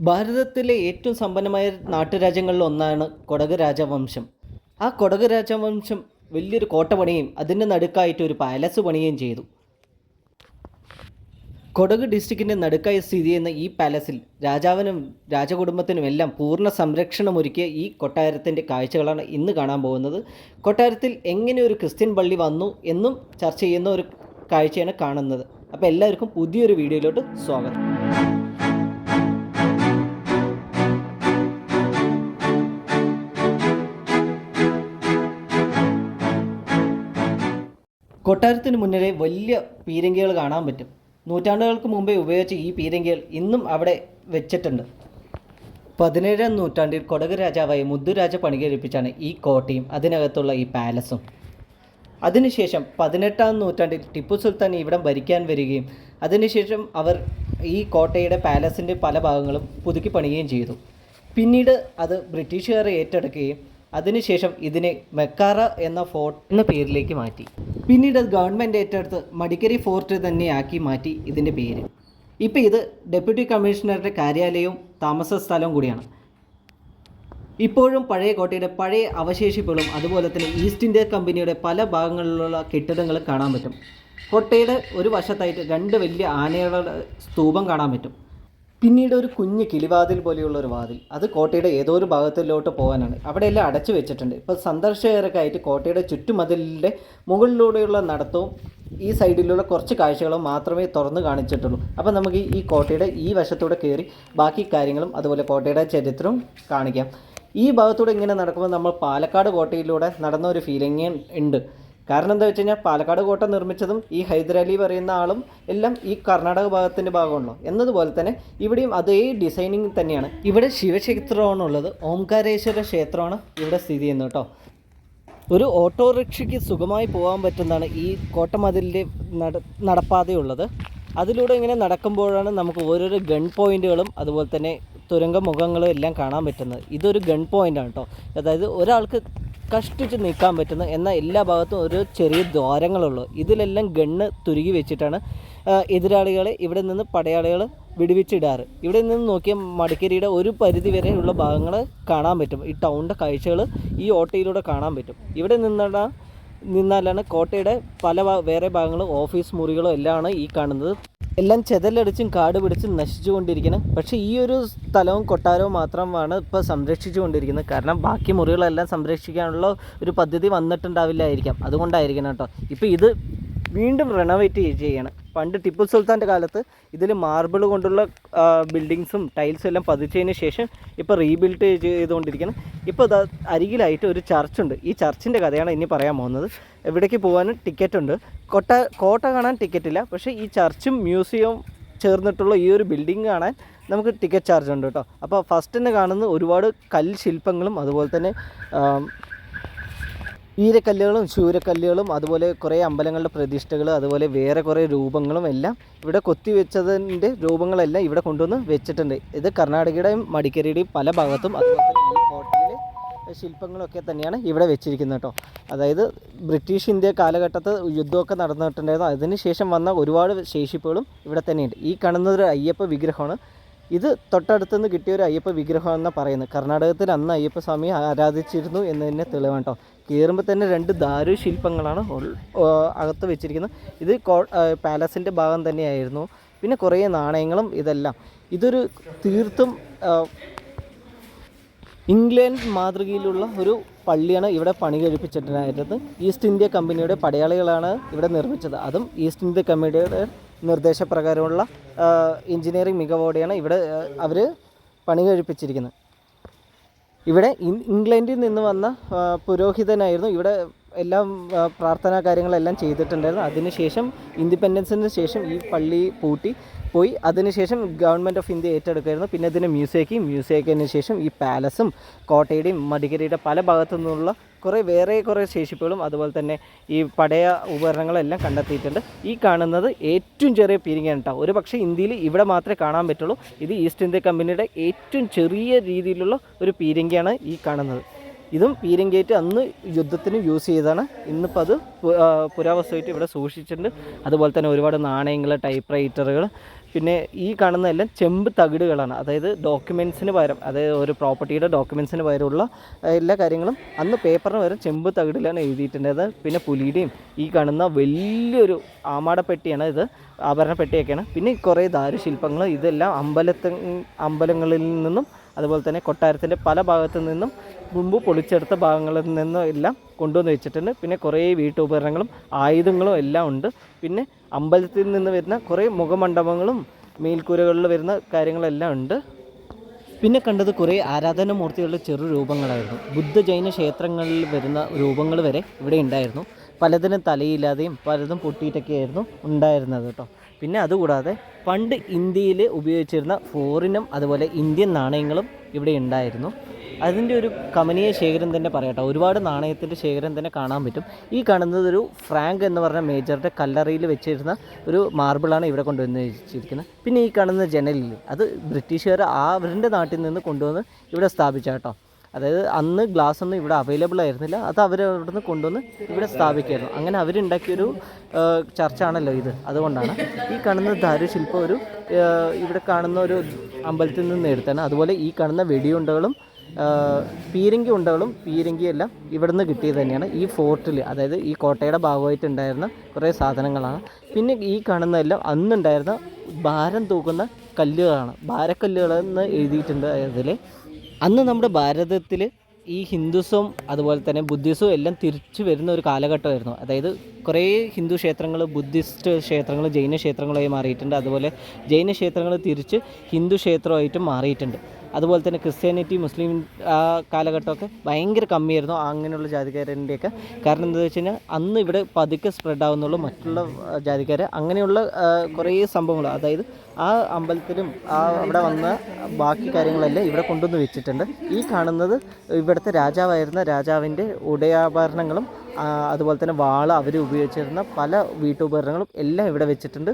ഭാരതത്തിലെ ഏറ്റവും സമ്പന്നമായ നാട്ടുരാജ്യങ്ങളിൽ ഒന്നാണ് കൊടക് രാജവംശം. ആ കൊടക് രാജവംശം വലിയൊരു കോട്ട പണിയുകയും അതിൻ്റെ നടുക്കായിട്ട് ഒരു പാലസ് പണിയുകയും ചെയ്തു. കൊടക് ഡിസ്ട്രിക്റ്റിൻ്റെ നടുക്കായി സ്ഥിതി ചെയ്യുന്ന ഈ പാലസിൽ രാജാവിനും രാജകുടുംബത്തിനും എല്ലാം പൂർണ്ണ സംരക്ഷണമൊരുക്കിയ ഈ കൊട്ടാരത്തിൻ്റെ കാഴ്ചകളാണ് ഇന്ന് കാണാൻ പോകുന്നത്. കൊട്ടാരത്തിൽ എങ്ങനെ ഒരു ക്രിസ്ത്യൻ പള്ളി വന്നു എന്നും ചർച്ച ചെയ്യുന്ന ഒരു കാഴ്ചയാണ് കാണുന്നത്. അപ്പോൾ എല്ലാവർക്കും പുതിയൊരു വീഡിയോയിലോട്ട് സ്വാഗതം. കൊട്ടാരത്തിന് മുന്നിലെ വലിയ പീരങ്കികൾ കാണാൻ പറ്റും. നൂറ്റാണ്ടുകൾക്ക് മുമ്പേ ഉപയോഗിച്ച ഈ പീരങ്കികൾ ഇന്നും അവിടെ വെച്ചിട്ടുണ്ട്. 17ാം നൂറ്റാണ്ടിൽ കൊടക് രാജാവായ മുദ്ദുരാജ പണികഴിപ്പിച്ചാണ് ഈ കോട്ടയും അതിനകത്തുള്ള ഈ പാലസും. അതിനുശേഷം 18ാം നൂറ്റാണ്ടിൽ ടിപ്പു സുൽത്താൻ ഇവിടം ഭരിക്കാൻ വരികയും അതിനുശേഷം അവർ ഈ കോട്ടയുടെ പാലസിൻ്റെ പല ഭാഗങ്ങളും പുതുക്കി പണിയുകയും ചെയ്തു. പിന്നീട് അത് ബ്രിട്ടീഷുകാർ ഏറ്റെടുക്കുകയും അതിനുശേഷം ഇതിനെ മെക്കാറ എന്ന ഫോർട്ട് എന്ന പേരിലേക്ക് മാറ്റി. പിന്നീട് അത് ഗവൺമെൻറ് ഏറ്റെടുത്ത് മടിക്കരി ഫോർട്ട് തന്നെയാക്കി മാറ്റി ഇതിൻ്റെ പേര്. ഇപ്പോൾ ഇത് ഡെപ്യൂട്ടി കമ്മീഷണറുടെ കാര്യാലയവും താമസ സ്ഥലവും കൂടിയാണ്. ഇപ്പോഴും പഴയ കോട്ടയുടെ പഴയ അവശേഷിപ്പുകളും അതുപോലെ തന്നെ ഈസ്റ്റ് ഇന്ത്യ കമ്പനിയുടെ പല ഭാഗങ്ങളിലുള്ള കെട്ടിടങ്ങൾ കാണാൻ പറ്റും. കോട്ടയുടെ ഒരു വശത്തായിട്ട് 2 വലിയ ആനകളുടെ സ്തൂപം കാണാൻ പറ്റും. പിന്നീട് ഒരു കുഞ്ഞ് കിളിവാതിൽ പോലെയുള്ള ഒരു വാതിൽ, അത് കോട്ടയുടെ ഏതോ ഒരു ഭാഗത്തിലോട്ട് പോകാനാണ്. അവിടെയെല്ലാം അടച്ചു വെച്ചിട്ടുണ്ട്. ഇപ്പോൾ സന്ദർശകർക്കായിട്ട് കോട്ടയുടെ ചുറ്റുമതിലിൻ്റെ മുകളിലൂടെയുള്ള നടത്തവും ഈ സൈഡിലുള്ള കുറച്ച് കാഴ്ചകളും മാത്രമേ തുറന്ന് കാണിച്ചിട്ടുള്ളൂ. അപ്പോൾ നമുക്ക് ഈ കോട്ടയുടെ ഈ വശത്തൂടെ കയറി ബാക്കി കാര്യങ്ങളും അതുപോലെ കോട്ടയുടെ ചരിത്രവും കാണിക്കാം. ഈ ഭാഗത്തൂടെ ഇങ്ങനെ നടക്കുമ്പോൾ നമ്മൾ പാലക്കാട് കോട്ടയിലൂടെ നടന്ന ഒരു ഫീലിംഗ് ഉണ്ട്. കാരണം എന്താ വെച്ച് കഴിഞ്ഞാൽ പാലക്കാട് കോട്ട നിർമ്മിച്ചതും ഈ ഹൈദരാലി പറയുന്ന ആളും എല്ലാം ഈ കർണാടക ഭാഗത്തിൻ്റെ ഭാഗമാണല്ലോ. എന്നതുപോലെ തന്നെ ഇവിടെയും അതേ ഡിസൈനിങ് തന്നെയാണ്. ഇവിടെ ശിവക്ഷേത്രമാണുള്ളത്. ഓംകാരേശ്വര ക്ഷേത്രമാണ് ഇവിടെ സ്ഥിതി ചെയ്യുന്നത് കേട്ടോ. ഒരു ഓട്ടോറിക്ഷയ്ക്ക് സുഖമായി പോകാൻ പറ്റുന്നതാണ് ഈ കോട്ടമതിലിൻ്റെ നടപ്പാതയുള്ളത്. അതിലൂടെ ഇങ്ങനെ നടക്കുമ്പോഴാണ് നമുക്ക് ഓരോരോ ഗൺ പോയിൻറ്റുകളും അതുപോലെ തന്നെ തുരങ്ക മുഖങ്ങളും എല്ലാം കാണാൻ പറ്റുന്നത്. ഇതൊരു ഗൺ പോയിൻ്റാണ് കേട്ടോ. അതായത് ഒരാൾക്ക് കഷ്ടിച്ച് നിൽക്കാൻ പറ്റുന്ന എന്നാൽ എല്ലാ ഭാഗത്തും ഒരു ചെറിയ ദ്വാരങ്ങളുള്ളൂ. ഇതിലെല്ലാം ഗണ്ണ് തുരുകി വെച്ചിട്ടാണ് എതിരാളികളെ ഇവിടെ നിന്ന് പടയാളികൾ വെടിവെച്ചിടാറ്. ഇവിടെ നിന്ന് നോക്കിയാൽ മടിക്കേരിയുടെ ഒരു പരിധി വരെയുള്ള ഭാഗങ്ങൾ കാണാൻ പറ്റും. ഈ ടൗണിൻ്റെ കാഴ്ചകൾ ഈ ഓട്ടയിലൂടെ കാണാൻ പറ്റും. ഇവിടെ നിന്നാലാണ് കോട്ടയുടെ പല വേറെ ഭാഗങ്ങളും ഓഫീസ് മുറികളും എല്ലാമാണ് ഈ കാണുന്നത്. എല്ലാം ചെതലടിച്ചും കാട് പിടിച്ചും നശിച്ചു കൊണ്ടിരിക്കുന്നത്. പക്ഷേ ഈ ഒരു സ്ഥലവും കൊട്ടാരവും മാത്രമാണ് ഇപ്പോൾ സംരക്ഷിച്ചു കൊണ്ടിരിക്കുന്നത്. കാരണം ബാക്കി മുറികളെല്ലാം സംരക്ഷിക്കാനുള്ള ഒരു പദ്ധതി വന്നിട്ടുണ്ടാവില്ലായിരിക്കാം. അതുകൊണ്ടായിരിക്കണം കേട്ടോ. ഇപ്പോൾ ഇത് വീണ്ടും റെനോവേറ്റ് ചെയ്യണം. പണ്ട് ടിപ്പു സുൽത്താൻ്റെ കാലത്ത് ഇതിൽ മാർബിൾ കൊണ്ടുള്ള ബിൽഡിങ്സും ടൈൽസും എല്ലാം പതിച്ചതിന് ശേഷം ഇപ്പോൾ റീബിൽഡ് ചെയ്തുകൊണ്ടിരിക്കണം. ഇപ്പോൾ ഇത് അരികിലായിട്ട് ഒരു ചർച്ചുണ്ട്. ഈ ചർച്ചിൻ്റെ കഥയാണ് ഇനി പറയാൻ പോകുന്നത്. ഇവിടേക്ക് പോകാനും ടിക്കറ്റുണ്ട്. കോട്ട കാണാൻ ടിക്കറ്റില്ല. പക്ഷേ ഈ ചർച്ചും മ്യൂസിയവും ചേർന്നിട്ടുള്ള ഈ ഒരു ബിൽഡിംഗ് കാണാൻ നമുക്ക് ടിക്കറ്റ് ചാർജ് ഉണ്ട് കേട്ടോ. അപ്പോൾ ഫസ്റ്റ് തന്നെ കാണുന്നത് ഒരുപാട് കൽശില്പങ്ങളും അതുപോലെ തന്നെ വീരക്കല്ലുകളും ശൂരക്കല്ലുകളും അതുപോലെ കുറേ അമ്പലങ്ങളുടെ പ്രതിഷ്ഠകൾ അതുപോലെ വേറെ കുറേ രൂപങ്ങളും എല്ലാം ഇവിടെ കൊത്തിവെച്ചതിൻ്റെ രൂപങ്ങളെല്ലാം ഇവിടെ കൊണ്ടുവന്ന് വെച്ചിട്ടുണ്ട്. ഇത് കർണാടകയുടെയും മടിക്കേരിയുടെയും പല ഭാഗത്തും അതുപോലെ തന്നെ ഈ കോട്ടയിലെ ശില്പങ്ങളൊക്കെ തന്നെയാണ് ഇവിടെ വെച്ചിരിക്കുന്നത് കേട്ടോ. അതായത് ബ്രിട്ടീഷ് ഇന്ത്യ കാലഘട്ടത്ത് യുദ്ധമൊക്കെ നടന്നിട്ടുണ്ടായിരുന്നു. അതിനുശേഷം വന്ന ഒരുപാട് ശേഷിപ്പുകളും ഇവിടെ തന്നെയുണ്ട്. ഈ കാണുന്നതൊരു അയ്യപ്പ വിഗ്രഹമാണ്. ഇത് തൊട്ടടുത്തുനിന്ന് കിട്ടിയ ഒരു അയ്യപ്പ വിഗ്രഹം എന്നാണ് പറയുന്നത്. കർണാടകത്തിൽ അന്ന് അയ്യപ്പ സ്വാമിയെ ആരാധിച്ചിരുന്നു എന്നതിനെ തെളിവാണ് കേട്ടോ. കയറുമ്പോൾ തന്നെ 2 ദാരു ശില്പങ്ങളാണ് അകത്ത് വെച്ചിരിക്കുന്നത്. ഇത് പാലസിൻ്റെ ഭാഗം തന്നെയായിരുന്നു. പിന്നെ കുറേ നാണയങ്ങളും ഇതെല്ലാം. ഇതൊരു തീർത്തും ഇംഗ്ലണ്ട് മാതൃകയിലുള്ള ഒരു പള്ളിയാണ് ഇവിടെ പണി കഴിപ്പിച്ചിട്ടുണ്ടായിരുന്നത്. ഈസ്റ്റ് ഇന്ത്യ കമ്പനിയുടെ പടയാളികളാണ് ഇവിടെ നിർമ്മിച്ചത്. അതും ഈസ്റ്റ് ഇന്ത്യ കമ്പനിയുടെ നിർദ്ദേശപ്രകാരമുള്ള എഞ്ചിനീയറിംഗ് മികവോടെയാണ് ഇവിടെ അവർ പണി കഴിപ്പിച്ചിരിക്കുന്നത്. ഇവിടെ ഇംഗ്ലണ്ടിൽ നിന്ന് വന്ന പുരോഹിതനായിരുന്നു ഇവിടെ എല്ലാം പ്രാർത്ഥനാ കാര്യങ്ങളെല്ലാം ചെയ്തിട്ടുണ്ടായിരുന്നു. അതിനുശേഷം ഇൻഡിപെൻഡൻസിന് ശേഷം ഈ പള്ളി പോയി അതിനുശേഷം ഗവൺമെൻറ് ഓഫ് ഇന്ത്യ ഏറ്റെടുക്കുമായിരുന്നു. പിന്നെ ഇതിന് മ്യൂസിയത്തിന് ശേഷം ഈ പാലസും കോട്ടയുടെയും മടിക്കേരിയുടെ പല ഭാഗത്തു നിന്നുള്ള കുറേ ശേഷിപ്പുകളും അതുപോലെ തന്നെ ഈ പടയ ഉപകരണങ്ങളെല്ലാം കണ്ടെത്തിയിട്ടുണ്ട്. ഈ കാണുന്നത് ഏറ്റവും ചെറിയ പീരങ്കിയാണ് കേട്ടോ. ഒരു പക്ഷേ ഇന്ത്യയിൽ ഇവിടെ മാത്രമേ കാണാൻ പറ്റുള്ളൂ. ഇത് ഈസ്റ്റ് ഇന്ത്യ കമ്പനിയുടെ ഏറ്റവും ചെറിയ രീതിയിലുള്ള ഒരു പീരങ്കിയാണ് ഈ കാണുന്നത്. ഇതും പീരങ്കേറ്റ് അന്ന് യുദ്ധത്തിന് യൂസ് ചെയ്തതാണ്. ഇന്നിപ്പോൾ അത് പുരാവസ്തുവായിട്ട് ഇവിടെ സൂക്ഷിച്ചിട്ടുണ്ട്. അതുപോലെ തന്നെ ഒരുപാട് നാണയങ്ങൾ, ടൈപ്പ് റൈറ്ററുകൾ, പിന്നെ ഈ കാണുന്നതെല്ലാം ചെമ്പ് തകിടുകളാണ്. അതായത് ഡോക്യുമെൻറ്റ്സിന് പകരം, അതായത് ഒരു പ്രോപ്പർട്ടിയുടെ ഡോക്യുമെൻറ്റ്സിന് പകരമുള്ള എല്ലാ കാര്യങ്ങളും അന്ന് പേപ്പറിന് പകരം ചെമ്പ് തകിടിലാണ് എഴുതിയിട്ടുള്ളത്. പിന്നെ പുലിയുടെയും ഈ കാണുന്ന വലിയൊരു ആമാടപ്പെട്ടിയാണ് ഇത്, ആഭരണപ്പെട്ടിയൊക്കെയാണ്. പിന്നെ കുറേ ദാരുശില്പങ്ങൾ, ഇതെല്ലാം അമ്പലങ്ങളിൽ നിന്നും അതുപോലെ തന്നെ കൊട്ടാരത്തിൻ്റെ പല ഭാഗത്തു നിന്നും മുമ്പ് പൊളിച്ചെടുത്ത ഭാഗങ്ങളിൽ നിന്നും എല്ലാം കൊണ്ടുവന്ന് വെച്ചിട്ടുണ്ട്. പിന്നെ കുറേ വീട്ടുപകരണങ്ങളും ആയുധങ്ങളും എല്ലാം ഉണ്ട്. പിന്നെ അമ്പലത്തിൽ നിന്ന് വരുന്ന കുറേ മുഖമണ്ഡപങ്ങളും മേൽക്കൂരകളിൽ വരുന്ന കാര്യങ്ങളെല്ലാം ഉണ്ട്. പിന്നെ കണ്ടത് കുറേ ആരാധനാമൂർത്തികളുടെ ചെറു രൂപങ്ങളായിരുന്നു. ബുദ്ധ ജൈന ക്ഷേത്രങ്ങളിൽ വരുന്ന രൂപങ്ങൾ വരെ ഇവിടെ ഉണ്ടായിരുന്നു. പലതിനും തലയില്ലാതെയും പലതും പൊട്ടിയിട്ടൊക്കെയായിരുന്നു ഉണ്ടായിരുന്നത് കേട്ടോ. പിന്നെ അതുകൂടാതെ പണ്ട് ഇന്ത്യയിൽ ഉപയോഗിച്ചിരുന്ന ഫോറിനും അതുപോലെ ഇന്ത്യൻ നാണയങ്ങളും ഇവിടെ ഉണ്ടായിരുന്നു. അതിൻ്റെ ഒരു കമനീയ ശേഖരം തന്നെ പറയട്ടോ. ഒരുപാട് നാണയത്തിൻ്റെ ശേഖരം തന്നെ കാണാൻ പറ്റും. ഈ കാണുന്നത് ഒരു ഫ്രാങ്ക് എന്ന് പറഞ്ഞ മേജറുടെ കല്ലറയിൽ വെച്ചിരുന്ന ഒരു മാർബിളാണ് ഇവിടെ കൊണ്ടുവന്ന് വെച്ചിരിക്കുന്നത്. പിന്നെ ഈ കാണുന്ന ജനലിൽ അത് ബ്രിട്ടീഷുകാർ അവരുടെ നാട്ടിൽ നിന്ന് കൊണ്ടുവന്ന് ഇവിടെ സ്ഥാപിച്ച കേട്ടോ. അതായത് അന്ന് ഗ്ലാസ് ഒന്നും ഇവിടെ അവൈലബിൾ ആയിരുന്നില്ല, അത് അവരവിടെ നിന്ന് കൊണ്ടുവന്ന് ഇവിടെ സ്ഥാപിക്കുമായിരുന്നു. അങ്ങനെ അവരുണ്ടാക്കിയൊരു ചർച്ചാണല്ലോ ഇത്. അതുകൊണ്ടാണ് ഈ കാണുന്ന ദാരുശില്പം ഒരു ഇവിടെ കാണുന്ന ഒരു അമ്പലത്തിൽ നിന്ന് എടുത്താണ്. അതുപോലെ ഈ കാണുന്ന വെടിയുണ്ടകളും പീരങ്കി ഉണ്ടകളും പീരങ്കിയെല്ലാം ഇവിടെ നിന്ന് കിട്ടിയത് തന്നെയാണ്. ഈ ഫോർട്ടിൽ, അതായത് ഈ കോട്ടയുടെ ഭാഗമായിട്ടുണ്ടായിരുന്ന കുറേ സാധനങ്ങളാണ്. പിന്നെ ഈ കാണുന്നതെല്ലാം അന്നുണ്ടായിരുന്ന ഭാരം തൂക്കുന്ന കല്ലുകളാണ്, ഭാരക്കല്ലുകളെന്ന് എഴുതിയിട്ടുണ്ട്. അതിൽ അന്ന് നമ്മുടെ ഭാരതത്തിൽ ഈ ഹിന്ദുസവും അതുപോലെ തന്നെ ബുദ്ധിസവും എല്ലാം തിരിച്ചു വരുന്ന ഒരു കാലഘട്ടമായിരുന്നു. അതായത് കുറേ ഹിന്ദു ക്ഷേത്രങ്ങൾ ബുദ്ധിസ്റ്റ് ക്ഷേത്രങ്ങൾ ജൈന ക്ഷേത്രങ്ങളായി മാറിയിട്ടുണ്ട്. അതുപോലെ ജൈന ക്ഷേത്രങ്ങൾ തിരിച്ച് ഹിന്ദു ക്ഷേത്രമായിട്ടും മാറിയിട്ടുണ്ട്. അതുപോലെ തന്നെ ക്രിസ്ത്യാനിറ്റി മുസ്ലിം ആ കാലഘട്ടമൊക്കെ ഭയങ്കര കമ്മിയായിരുന്നു അങ്ങനെയുള്ള ജാതിക്കാരൻ്റെയൊക്കെ. കാരണം എന്താണെന്ന് വെച്ച് കഴിഞ്ഞാൽ അന്ന് ഇവിടെ പതുക്കെ സ്പ്രെഡ് ആവുന്നുള്ളൂ മറ്റുള്ള ജാതിക്കാർ. അങ്ങനെയുള്ള കുറേ സംഭവങ്ങൾ, അതായത് ആ അമ്പലത്തിലും അവിടെ വന്ന ബാക്കി കാര്യങ്ങളെല്ലാം ഇവിടെ കൊണ്ടുവന്ന് വെച്ചിട്ടുണ്ട്. ഈ കാണുന്നത് ഇവിടുത്തെ രാജാവായിരുന്ന രാജാവിൻ്റെ ഉടയാഭരണങ്ങളും അതുപോലെ തന്നെ വാള് അവർ ഉപയോഗിച്ചിരുന്ന പല വീട്ടുപകരണങ്ങളും എല്ലാം ഇവിടെ വെച്ചിട്ടുണ്ട്.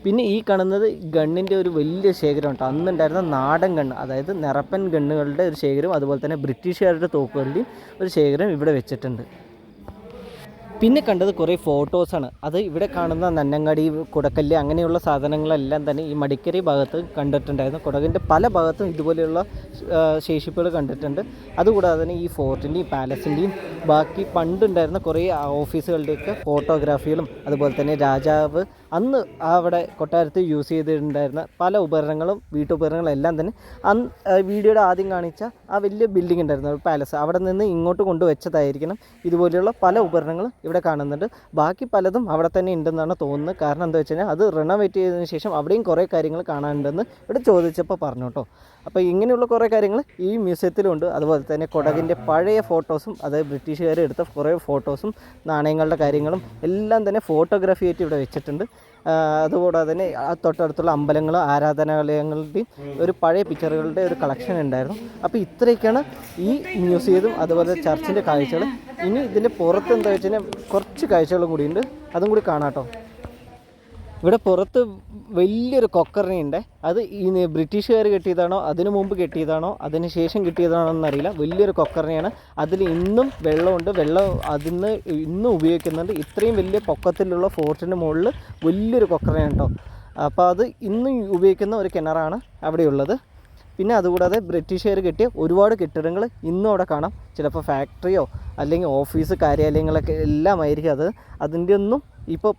പിന്നെ ഈ കാണുന്നത് ഗണ്ണിൻ്റെ ഒരു വലിയ ശേഖരം കേട്ടോ. അന്നുണ്ടായിരുന്ന നാടൻ ഗണ്ണ്, അതായത് നിറപ്പൻ ഗണ്ണുകളുടെ ഒരു ശേഖരം, അതുപോലെ തന്നെ ബ്രിട്ടീഷുകാരുടെ തോക്കുകളുടെയും ഒരു ശേഖരം ഇവിടെ വെച്ചിട്ടുണ്ട്. പിന്നെ കണ്ടത് കുറേ ഫോട്ടോസാണ്. അത് ഇവിടെ കാണുന്ന നന്നങ്ങാടി, കുടക്കല്ല് അങ്ങനെയുള്ള സാധനങ്ങളെല്ലാം തന്നെ ഈ മടിക്കരി ഭാഗത്ത് കണ്ടിട്ടുണ്ടായിരുന്നു. കുടകിൻ്റെ പല ഭാഗത്തും ഇതുപോലെയുള്ള ശേഷിപ്പുകൾ കണ്ടിട്ടുണ്ട്. അതുകൂടാതെ തന്നെ ഈ ഫോർട്ടിൻ്റെയും പാലസിൻ്റെയും ബാക്കി പണ്ടുണ്ടായിരുന്ന കുറേ ഓഫീസുകളുടെയൊക്കെ ഫോട്ടോഗ്രാഫികളും അതുപോലെ തന്നെ രാജാവ് അന്ന് അവിടെ കൊട്ടാരത്തിൽ യൂസ് ചെയ്തിട്ടുണ്ടായിരുന്ന പല ഉപകരണങ്ങളും വീട്ടുപകരണങ്ങളും എല്ലാം തന്നെ വീഡിയോയുടെ ആദ്യം കാണിച്ച ആ വലിയ ബിൽഡിംഗ് ഉണ്ടായിരുന്നു, ഒരു പാലസ്, അവിടെ നിന്ന് ഇങ്ങോട്ട് കൊണ്ടുവച്ചതായിരിക്കണം. ഇതുപോലെയുള്ള പല ഉപകരണങ്ങളും ഇവിടെ കാണുന്നുണ്ട്. ബാക്കി പലതും അവിടെ തന്നെ ഉണ്ടെന്നാണ് തോന്നുന്നത്. കാരണം എന്താ വെച്ച് കഴിഞ്ഞാൽ അത് റിനോവേറ്റ് ചെയ്തതിന് ശേഷം അവിടെയും കുറേ കാര്യങ്ങൾ കാണാനുണ്ടെന്ന് ഇവിടെ ചോദിച്ചപ്പോൾ പറഞ്ഞു കേട്ടോ. അപ്പോൾ ഇങ്ങനെയുള്ള കുറേ കാര്യങ്ങൾ ഈ മ്യൂസിയത്തിലുണ്ട്. അതുപോലെ തന്നെ കൊടകിൻ്റെ പഴയ ഫോട്ടോസും, അതായത് ബ്രിട്ടീഷുകാർ എടുത്ത കുറേ ഫോട്ടോസും നാണയങ്ങളുടെ കാര്യങ്ങളും എല്ലാം തന്നെ ഫോട്ടോഗ്രാഫി ആയിട്ട് ഇവിടെ വെച്ചിട്ടുണ്ട്. അതുകൂടാതെ തന്നെ തൊട്ടടുത്തുള്ള അമ്പലങ്ങളും ആരാധനാലയങ്ങളുടെയും ഒരു പഴയ പിക്ചറുകളുടെ ഒരു കളക്ഷൻ ഉണ്ടായിരുന്നു. അപ്പോൾ ഇത്രയൊക്കെയാണ് ഈ മ്യൂസിയത്തും അതുപോലെ ചർച്ചിൻ്റെ കാഴ്ചകൾ. ഇനി ഇതിൻ്റെ പുറത്ത് എന്താ വെച്ച് കഴിഞ്ഞാൽ കുറച്ച് കാഴ്ചകളും കൂടിയുണ്ട്, അതും കൂടി കാണാം കേട്ടോ. ഇവിടെ പുറത്ത് വലിയൊരു കൊക്കറിനുണ്ട്. അത് ഈ ബ്രിട്ടീഷുകാർ കെട്ടിയതാണോ അതിനു മുമ്പ് കെട്ടിയതാണോ അതിന് ശേഷം കിട്ടിയതാണോ എന്നറിയില്ല. വലിയൊരു കൊക്കറിനെയാണ്. അതിൽ ഇന്നും വെള്ളമുണ്ട്, വെള്ളം അതിന് ഇന്നും ഉപയോഗിക്കുന്നുണ്ട്. ഇത്രയും വലിയ പൊക്കത്തിലുള്ള ഫോർട്ടിൻ്റെ മുകളിൽ വലിയൊരു കൊക്കറിനാണ് കേട്ടോ. അപ്പോൾ അത് ഇന്നും ഉപയോഗിക്കുന്ന ഒരു കിണറാണ് അവിടെയുള്ളത്. പിന്നെ അതുകൂടാതെ ബ്രിട്ടീഷുകാർ കെട്ടിയ ഒരുപാട് കെട്ടിടങ്ങൾ ഇന്നും അവിടെ കാണാം. ചിലപ്പോൾ ഫാക്ടറിയോ അല്ലെങ്കിൽ ഓഫീസ് കാര്യാലയങ്ങളൊക്കെ എല്ലാമായിരിക്കും അത്. അതിൻ്റെ ഒന്നും ഇപ്പോൾ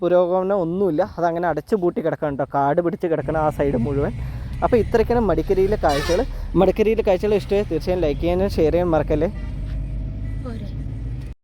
പുരോഗമനം ഒന്നുമില്ല, അതങ്ങനെ അടച്ചു പൂട്ടി കിടക്കണം കേട്ടോ, കാട് പിടിച്ച് കിടക്കണം ആ സൈഡ് മുഴുവൻ. അപ്പോൾ ഇത്രയ്ക്കാണ് മടിക്കരിയിലെ കാഴ്ചകൾ. മടിക്കരിയിലെ കാഴ്ചകൾ ഇഷ്ടമായി തീർച്ചയായും ലൈക്ക് ചെയ്യാനും ഷെയർ ചെയ്യാൻ മറക്കല്ലേ.